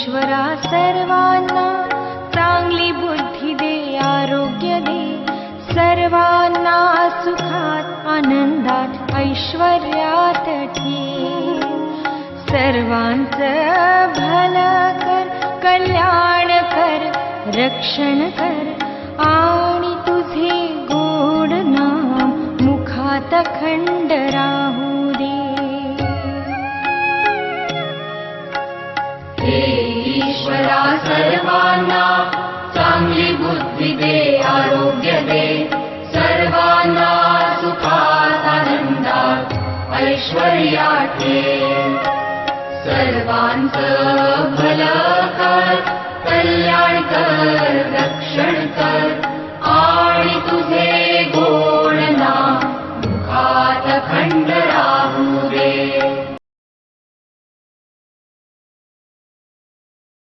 ईश्वरा सर्वांना चांगली बुद्धी दे, आरोग्य दे, सर्वांना सुखात आनंदात ऐश्वर्यात ठेव. सर्वांचं भलं कर, कल्याण कर, रक्षण कर आणि तुझे गोड नाम मुखात अखंड राहू दे. हे ईश्वरा सर्वांना चांगली बुद्धी दे, आरोग्य दे, सर्वांना सुखात आनंदात ऐश्वर्यात ठेव. सर्वांचं भलं कर, कल्याण कर, रक्षण कर आणि तुझे